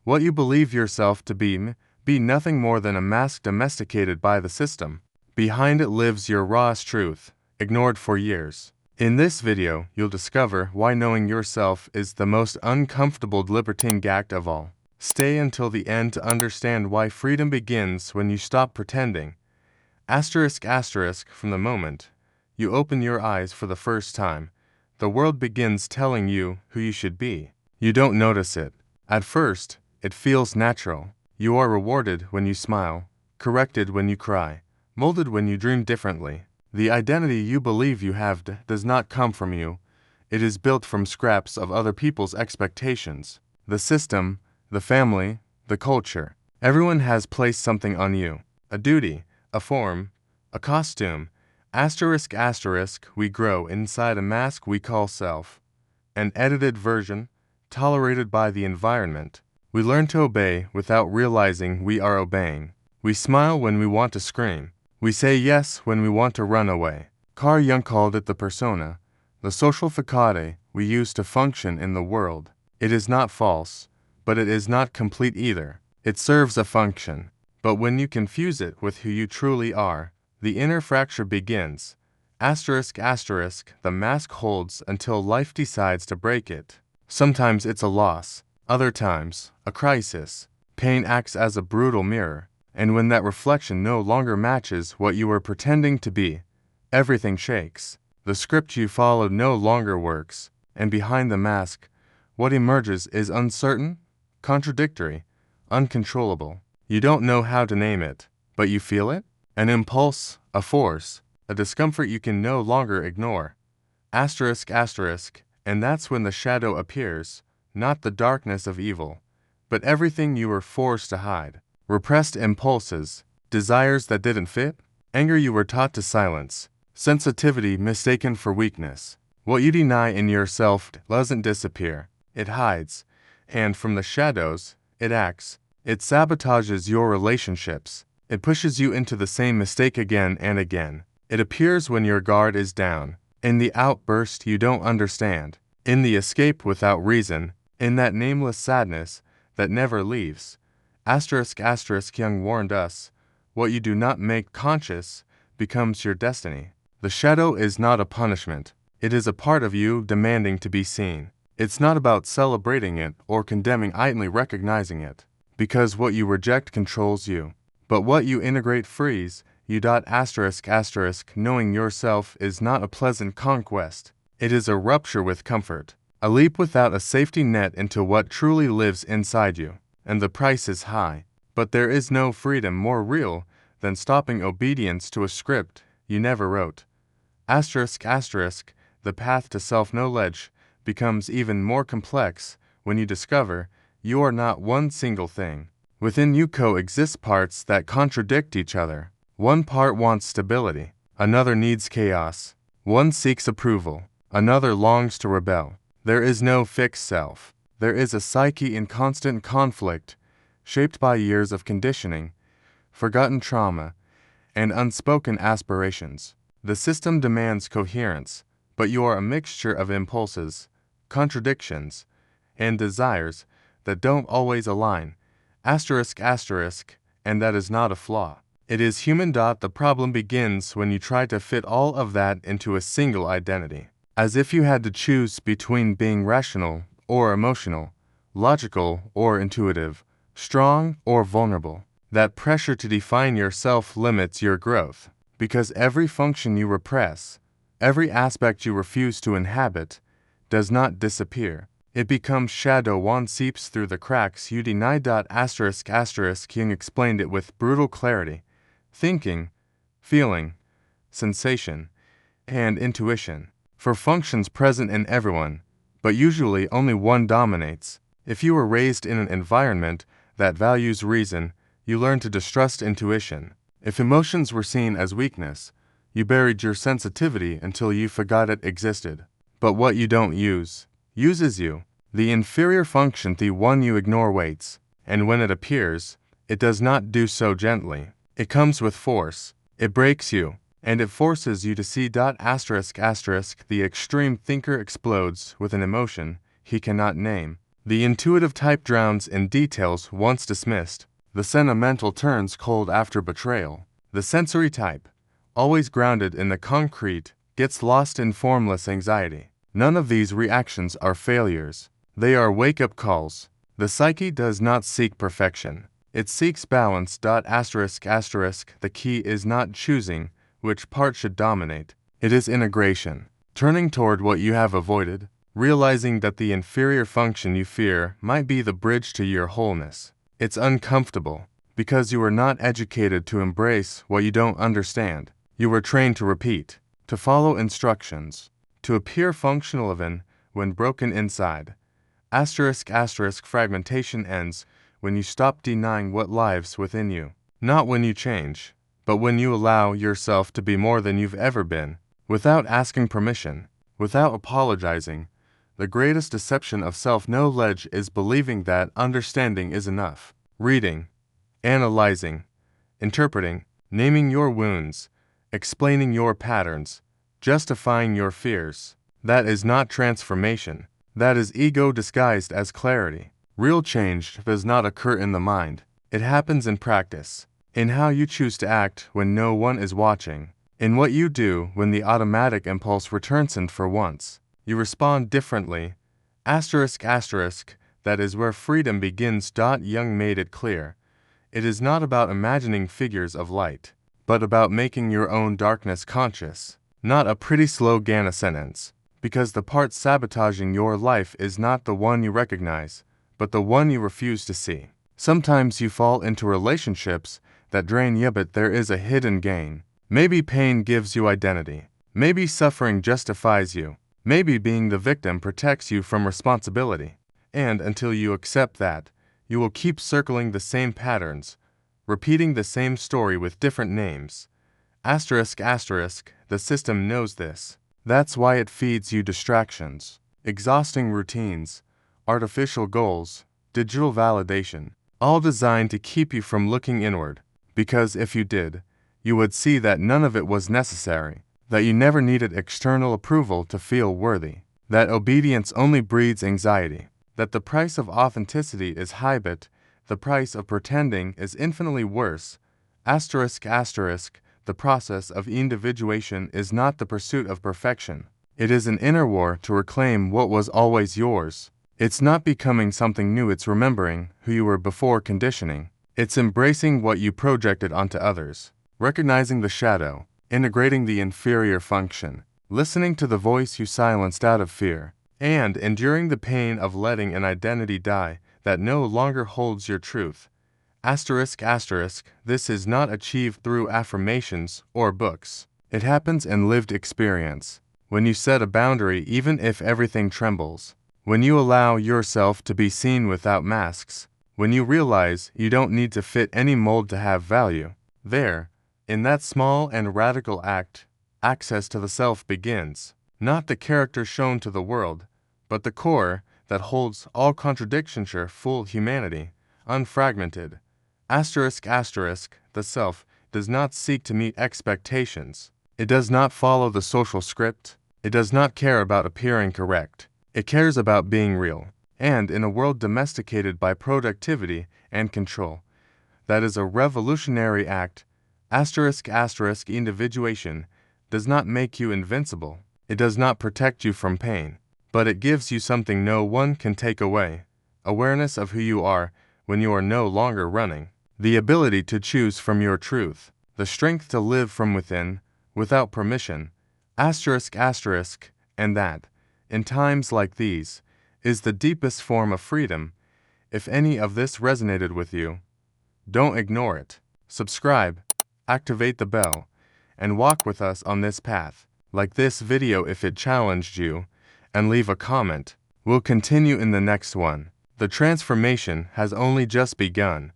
What you believe yourself to be nothing more than a mask domesticated by the system. Behind it lives your rawest truth, ignored for years. In this video, you'll discover why knowing yourself is the most uncomfortable libertine act of all. Stay until the end to understand why freedom begins when you stop pretending. From the moment you open your eyes for the first time, the world begins telling you who you should be. You don't notice it. At first, it feels natural. You are rewarded when you smile, corrected when you cry, molded when you dream differently. The identity you believe you have does not come from you. It is built from scraps of other people's expectations. The system, the family, the culture. Everyone has placed something on you. A duty, a form, a costume. We grow inside a mask we call self. An edited version, tolerated by the environment. We learn to obey without realizing we are obeying. We smile when we want to scream. We say yes when we want to run away. Carl Jung called it the persona, the social facade we use to function in the world. It is not false, but it is not complete either. It serves a function. But when you confuse it with who you truly are, the inner fracture begins. The mask holds until life decides to break it. Sometimes it's a loss, other times, a crisis. Pain acts as a brutal mirror, and when that reflection no longer matches what you were pretending to be, everything shakes. The script you followed no longer works, and behind the mask, what emerges is uncertain, contradictory, uncontrollable. You don't know how to name it, but you feel it? An impulse, a force, a discomfort you can no longer ignore. And that's when the shadow appears, not the darkness of evil, but everything you were forced to hide. Repressed impulses, desires that didn't fit, anger you were taught to silence, sensitivity mistaken for weakness. What you deny in yourself doesn't disappear, it hides, and from the shadows, it acts. It sabotages your relationships. It pushes you into the same mistake again and again. It appears when your guard is down, in the outburst you don't understand, in the escape without reason, in that nameless sadness that never leaves. Jung warned us, what you do not make conscious becomes your destiny. The shadow is not a punishment. It is a part of you demanding to be seen. It's not about celebrating it or condemning, idly recognizing it, because what you reject controls you. But what you integrate frees you. Knowing yourself is not a pleasant conquest. It is a rupture with comfort, a leap without a safety net into what truly lives inside you. And the price is high. But there is no freedom more real than stopping obedience to a script you never wrote. The path to self-knowledge becomes even more complex when you discover you are not one single thing. Within you coexist parts that contradict each other. One part wants stability, another needs chaos. One seeks approval, another longs to rebel. There is no fixed self. There is a psyche in constant conflict, shaped by years of conditioning, forgotten trauma, and unspoken aspirations. The system demands coherence, but you are a mixture of impulses, contradictions, and desires that don't always align. And that is not a flaw. It is human. The problem begins when you try to fit all of that into a single identity, as if you had to choose between being rational or emotional, logical or intuitive, strong or vulnerable. That pressure to define yourself limits your growth, because every function you repress, every aspect you refuse to inhabit, does not disappear. It becomes shadow. One seeps through the cracks you deny. Jung explained it with brutal clarity. Thinking, feeling, sensation, and intuition. For functions present in everyone, but usually only one dominates. If you were raised in an environment that values reason, you learn to distrust intuition. If emotions were seen as weakness, you buried your sensitivity until you forgot it existed. But what you don't use, uses you. The inferior function, the one you ignore, waits, and when it appears, it does not do so gently. It comes with force. It breaks you, and it forces you to see. The extreme thinker explodes with an emotion he cannot name. The intuitive type drowns in details once dismissed. The sentimental turns cold after betrayal. The sensory type, always grounded in the concrete, gets lost in formless anxiety. None of these reactions are failures. They are wake-up calls. The psyche does not seek perfection. It seeks balance. The key is not choosing which part should dominate. It is integration. Turning toward what you have avoided, realizing that the inferior function you fear might be the bridge to your wholeness. It's uncomfortable, because you were not educated to embrace what you don't understand. You were trained to repeat, to follow instructions, to appear functional even when broken inside. Fragmentation ends when you stop denying what lives within you. Not when you change, but when you allow yourself to be more than you've ever been, without asking permission, without apologizing. The greatest deception of self-knowledge is believing that understanding is enough. Reading, analyzing, interpreting, naming your wounds, explaining your patterns, justifying your fears. That is not transformation. That is ego disguised as clarity. Real change does not occur in the mind. It happens in practice, in how you choose to act when no one is watching, in what you do when the automatic impulse returns and for once. You respond differently. That is where freedom begins. Jung made it clear. It is not about imagining figures of light, but about making your own darkness conscious. Not a pretty slogan sentence, because the part sabotaging your life is not the one you recognize, but the one you refuse to see. Sometimes you fall into relationships that drain you, but there is a hidden gain. Maybe pain gives you identity. Maybe suffering justifies you. Maybe being the victim protects you from responsibility. And until you accept that, you will keep circling the same patterns, repeating the same story with different names. The system knows this. That's why it feeds you distractions, exhausting routines, artificial goals, digital validation, all designed to keep you from looking inward. Because if you did, you would see that none of it was necessary, that you never needed external approval to feel worthy, that obedience only breeds anxiety, that the price of authenticity is high but the price of pretending is infinitely worse. The process of individuation is not the pursuit of perfection. It is an inner war to reclaim what was always yours. It's not becoming something new, it's remembering who you were before conditioning. It's embracing what you projected onto others, recognizing the shadow, integrating the inferior function, listening to the voice you silenced out of fear, and enduring the pain of letting an identity die that no longer holds your truth. This is not achieved through affirmations or books. It happens in lived experience. When you set a boundary, even if everything trembles. When you allow yourself to be seen without masks. When you realize you don't need to fit any mold to have value. There, in that small and radical act, access to the self begins. Not the character shown to the world, but the core that holds all contradictions, your full humanity, unfragmented. The self does not seek to meet expectations. It does not follow the social script. It does not care about appearing correct. It cares about being real. And in a world domesticated by productivity and control, that is a revolutionary act. Individuation does not make you invincible. It does not protect you from pain. But it gives you something no one can take away. Awareness of who you are when you are no longer running. The ability to choose from your truth. The strength to live from within, without permission. And that, in times like these, is the deepest form of freedom. If any of this resonated with you, don't ignore it. Subscribe, activate the bell, and walk with us on this path. Like this video if it challenged you, and leave a comment. We'll continue in the next one. The transformation has only just begun.